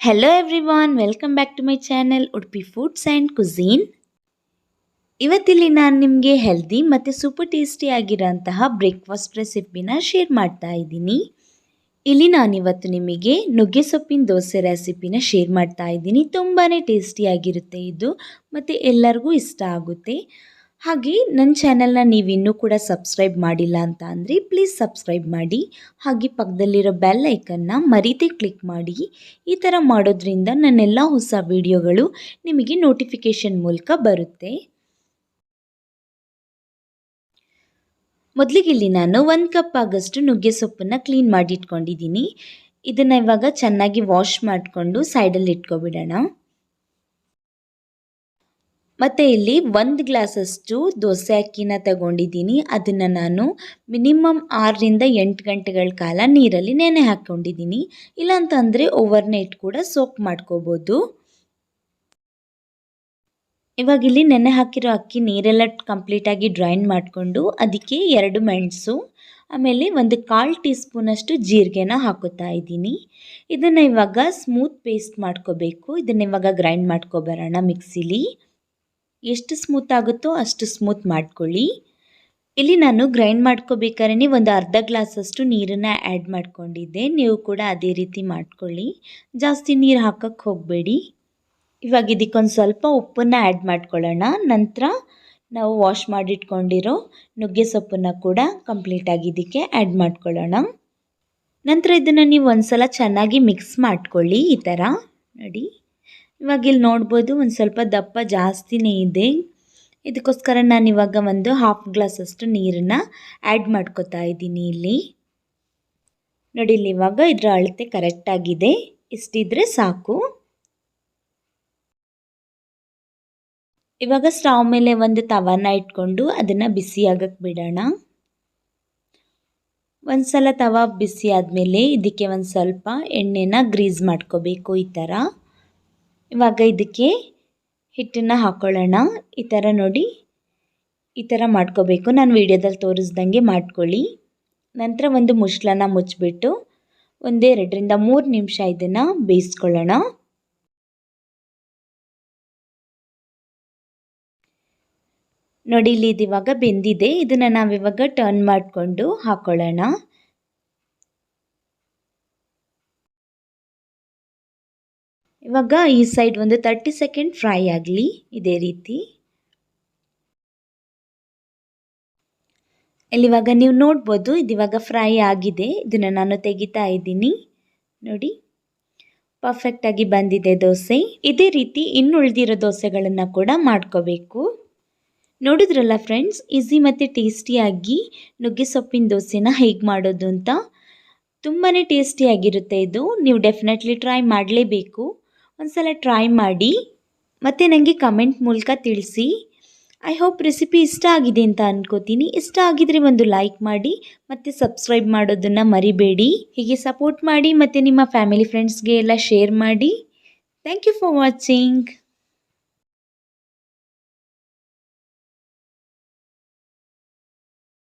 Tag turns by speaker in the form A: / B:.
A: Hello everyone, welcome back to my channel Udupi Foods and Cuisine. ಇವತ್ತಿಲ್ಲಿ ನಾನು ನಿಮಗೆ healthy ಮತ್ತು super tasty ಆಗಿರೋಂತಹ breakfast ರೆಸಿಪಿನ share ಮಾಡ್ತಾ ಇದ್ದೀನಿ. ಇಲ್ಲಿ ನಾನಿವತ್ತು ನಿಮಗೆ ನುಗ್ಗೆ ಸೊಪ್ಪಿನ ದೋಸೆ ರೆಸಿಪಿನ ಶೇರ್ ಮಾಡ್ತಾ ಇದ್ದೀನಿ. ತುಂಬಾ ಟೇಸ್ಟಿಯಾಗಿರುತ್ತೆ ಇದು ಮತ್ತು ಎಲ್ಲರಿಗೂ ಇಷ್ಟ ಆಗುತ್ತೆ. ಹಾಗೆ ನನ್ನ ಚಾನಲ್ನ ನೀವು ಇನ್ನೂ ಕೂಡ ಸಬ್ಸ್ಕ್ರೈಬ್ ಮಾಡಿಲ್ಲ ಅಂತ ಅಂದರೆ ಪ್ಲೀಸ್ ಸಬ್ಸ್ಕ್ರೈಬ್ ಮಾಡಿ. ಹಾಗೆ ಪಕ್ಕದಲ್ಲಿರೋ ಬೆಲ್ ಐಕನ್ನ ಮರೀದೆ ಕ್ಲಿಕ್ ಮಾಡಿ. ಈ ಥರ ಮಾಡೋದ್ರಿಂದ ನನ್ನೆಲ್ಲ ಹೊಸ ವಿಡಿಯೋಗಳು ನಿಮಗೆ ನೋಟಿಫಿಕೇಷನ್ ಮೂಲಕ ಬರುತ್ತೆ. ಮೊದಲಿಗೆ ನಾನು 1 ಕಪ್ ಆಗಷ್ಟು ನುಗ್ಗೆ ಸೊಪ್ಪನ್ನು ಕ್ಲೀನ್ ಮಾಡಿ ಇಟ್ಕೊಂಡಿದ್ದೀನಿ. ಇದನ್ನು ಇವಾಗ ಚೆನ್ನಾಗಿ ವಾಶ್ ಮಾಡಿಕೊಂಡು ಸೈಡಲ್ಲಿ ಇಟ್ಕೊಬಿಡೋಣ. ಮತ್ತು ಇಲ್ಲಿ 1 ಗ್ಲಾಸಷ್ಟು ದೋಸೆ ಅಕ್ಕಿನ ತಗೊಂಡಿದ್ದೀನಿ. ಅದನ್ನು ನಾನು ಮಿನಿಮಮ್ 6ರಿಂದ 8 ಗಂಟೆಗಳ ಕಾಲ ನೀರಲ್ಲಿ ನೆನೆ ಹಾಕ್ಕೊಂಡಿದ್ದೀನಿ. ಇಲ್ಲಾಂತಂದರೆ ಓವರ್ನೈಟ್ ಕೂಡ ಸೋಕ್ ಮಾಡ್ಕೋಬೋದು. ಇವಾಗ ಇಲ್ಲಿ ನೆನೆ ಹಾಕಿರೋ ಅಕ್ಕಿ ನೀರೆಲ್ಲ ಕಂಪ್ಲೀಟಾಗಿ ಡ್ರೈನ್ ಮಾಡಿಕೊಂಡು ಅದಕ್ಕೆ 2 ಮೆಣಸು ಆಮೇಲೆ 1/4 ಟೀ ಸ್ಪೂನಷ್ಟು ಜೀರಿಗೆನ ಹಾಕೋತಾ ಇದ್ದೀನಿ. ಇದನ್ನು ಇವಾಗ ಸ್ಮೂತ್ ಪೇಸ್ಟ್ ಮಾಡ್ಕೋಬೇಕು. ಇದನ್ನು ಇವಾಗ ಗ್ರೈಂಡ್ ಮಾಡ್ಕೊಬರೋಣ ಮಿಕ್ಸಿಲಿ. ಎಷ್ಟು ಸ್ಮೂತ್ ಆಗುತ್ತೋ ಅಷ್ಟು ಸ್ಮೂತ್ ಮಾಡ್ಕೊಳ್ಳಿ. ಇಲ್ಲಿ ನಾನು ಗ್ರೈಂಡ್ ಮಾಡ್ಕೋಬೇಕಾದ್ರೆ ಒಂದು ಅರ್ಧ ಗ್ಲಾಸಷ್ಟು ನೀರನ್ನು ಆ್ಯಡ್ ಮಾಡ್ಕೊಂಡಿದ್ದೆ. ನೀವು ಕೂಡ ಅದೇ ರೀತಿ ಮಾಡ್ಕೊಳ್ಳಿ, ಜಾಸ್ತಿ ನೀರು ಹಾಕೋಕ್ಕೆ ಹೋಗಬೇಡಿ. ಇವಾಗ ಇದಕ್ಕೊಂದು ಸ್ವಲ್ಪ ಉಪ್ಪನ್ನು ಆ್ಯಡ್ ಮಾಡ್ಕೊಳ್ಳೋಣ. ನಂತರ ನಾವು ವಾಶ್ ಮಾಡಿಟ್ಕೊಂಡಿರೋ ನುಗ್ಗೆ ಸೊಪ್ಪನ್ನು ಕೂಡ ಕಂಪ್ಲೀಟಾಗಿ ಇದಕ್ಕೆ ಆ್ಯಡ್ ಮಾಡ್ಕೊಳ್ಳೋಣ. ನಂತರ ಇದನ್ನು ನೀವು ಒಂದು ಸಲ ಚೆನ್ನಾಗಿ ಮಿಕ್ಸ್ ಮಾಡ್ಕೊಳ್ಳಿ. ಈ ಥರ ನೋಡಿ, ಇವಾಗ ಇಲ್ಲಿ ನೋಡ್ಬೋದು ಒಂದು ಸ್ವಲ್ಪ ದಪ್ಪ ಜಾಸ್ತಿನೇ ಇದೆ. ಇದಕ್ಕೋಸ್ಕರ ನಾನು ಇವಾಗ ಒಂದು 1/2 ಗ್ಲಾಸಷ್ಟು ನೀರನ್ನು ಆ್ಯಡ್ ಮಾಡ್ಕೊತಾ ಇದ್ದೀನಿ. ಇಲ್ಲಿ ನೋಡಿ, ಇಲ್ಲಿ ಇವಾಗ ಇದರ ಅಳತೆ ಕರೆಕ್ಟಾಗಿದೆ. ಇಷ್ಟಿದ್ರೆ ಸಾಕು. ಇವಾಗ ಸ್ಟವ್ ಮೇಲೆ ಒಂದು ತವಾನ ಇಟ್ಕೊಂಡು ಅದನ್ನು ಬಿಸಿಯಾಗಕ್ಕೆ ಬಿಡೋಣ. ಒಂದು ಸಲ ತವ ಬಿಸಿ ಆದಮೇಲೆ ಇದಕ್ಕೆ ಒಂದು ಸ್ವಲ್ಪ ಎಣ್ಣೆನ ಗ್ರೀಸ್ ಮಾಡ್ಕೋಬೇಕು. ಈ ಥರ ಇವಾಗ ಇದಕ್ಕೆ ಹಿಟ್ಟನ್ನು ಹಾಕ್ಕೊಳ್ಳೋಣ. ಈ ಥರ ನೋಡಿ, ಈ ಥರ ಮಾಡ್ಕೋಬೇಕು. ನಾನು ವಿಡಿಯೋದಲ್ಲಿ ತೋರಿಸ್ದಂಗೆ ಮಾಡ್ಕೊಳ್ಳಿ. ನಂತರ ಒಂದು ಮುಚ್ಚಳನ ಮುಚ್ಚಿಬಿಟ್ಟು 1-2ರಿಂದ 3 ನಿಮಿಷ ಇದನ್ನು ಬೇಯಿಸ್ಕೊಳ್ಳೋಣ. ನೋಡಿ, ಇಲ್ಲಿ ಇದು ಇವಾಗ ಬೆಂದಿದೆ. ಇದನ್ನು ನಾವಿವಾಗ ಟರ್ನ್ ಮಾಡಿಕೊಂಡು ಹಾಕ್ಕೊಳ್ಳೋಣ. ಇವಾಗ ಈ ಸೈಡ್ ಒಂದು 30 ಸೆಕೆಂಡ್ ಫ್ರೈ ಆಗಲಿ. ಇದೇ ರೀತಿ ಇಲ್ಲಿವಾಗ ನೀವು ನೋಡ್ಬೋದು, ಇದಿವಾಗ ಫ್ರೈ ಆಗಿದೆ. ಇದನ್ನು ನಾನು ತೆಗಿತಾ ಇದ್ದೀನಿ. ನೋಡಿ, ಪರ್ಫೆಕ್ಟಾಗಿ ಬಂದಿದೆ ದೋಸೆ. ಇದೇ ರೀತಿ ಇನ್ನು ಉಳಿದಿರೋ ದೋಸೆಗಳನ್ನು ಕೂಡ ಮಾಡ್ಕೋಬೇಕು. ನೋಡಿದ್ರಲ್ಲ ಫ್ರೆಂಡ್ಸ್, ಈಸಿ ಮತ್ತು ಟೇಸ್ಟಿಯಾಗಿ ನುಗ್ಗೆ ಸೊಪ್ಪಿನ ದೋಸೆನ ಹೇಗೆ ಮಾಡೋದು ಅಂತ. ತುಂಬಾ ಟೇಸ್ಟಿಯಾಗಿರುತ್ತೆ ಇದು. ನೀವು ಡೆಫಿನೆಟ್ಲಿ ಟ್ರೈ ಮಾಡಲೇಬೇಕು. ಒಂದ್ಸಲ ಟ್ರೈ ಮಾಡಿ ಮತ್ತು ನನಗೆ ಕಮೆಂಟ್ ಮೂಲಕ ತಿಳಿಸಿ. ಐ ಹೋಪ್ ರೆಸಿಪಿ ಇಷ್ಟ ಆಗಿದೆ ಅಂತ ಅನ್ಕೋತೀನಿ. ಇಷ್ಟ ಆಗಿದರೆ ಒಂದು ಲೈಕ್ ಮಾಡಿ ಮತ್ತು ಸಬ್ಸ್ಕ್ರೈಬ್ ಮಾಡೋದನ್ನು ಮರಿಬೇಡಿ. ಹೀಗೆ ಸಪೋರ್ಟ್ ಮಾಡಿ ಮತ್ತು ನಿಮ್ಮ ಫ್ಯಾಮಿಲಿ ಫ್ರೆಂಡ್ಸ್ಗೆ ಎಲ್ಲ ಶೇರ್ ಮಾಡಿ. Thank you for watching.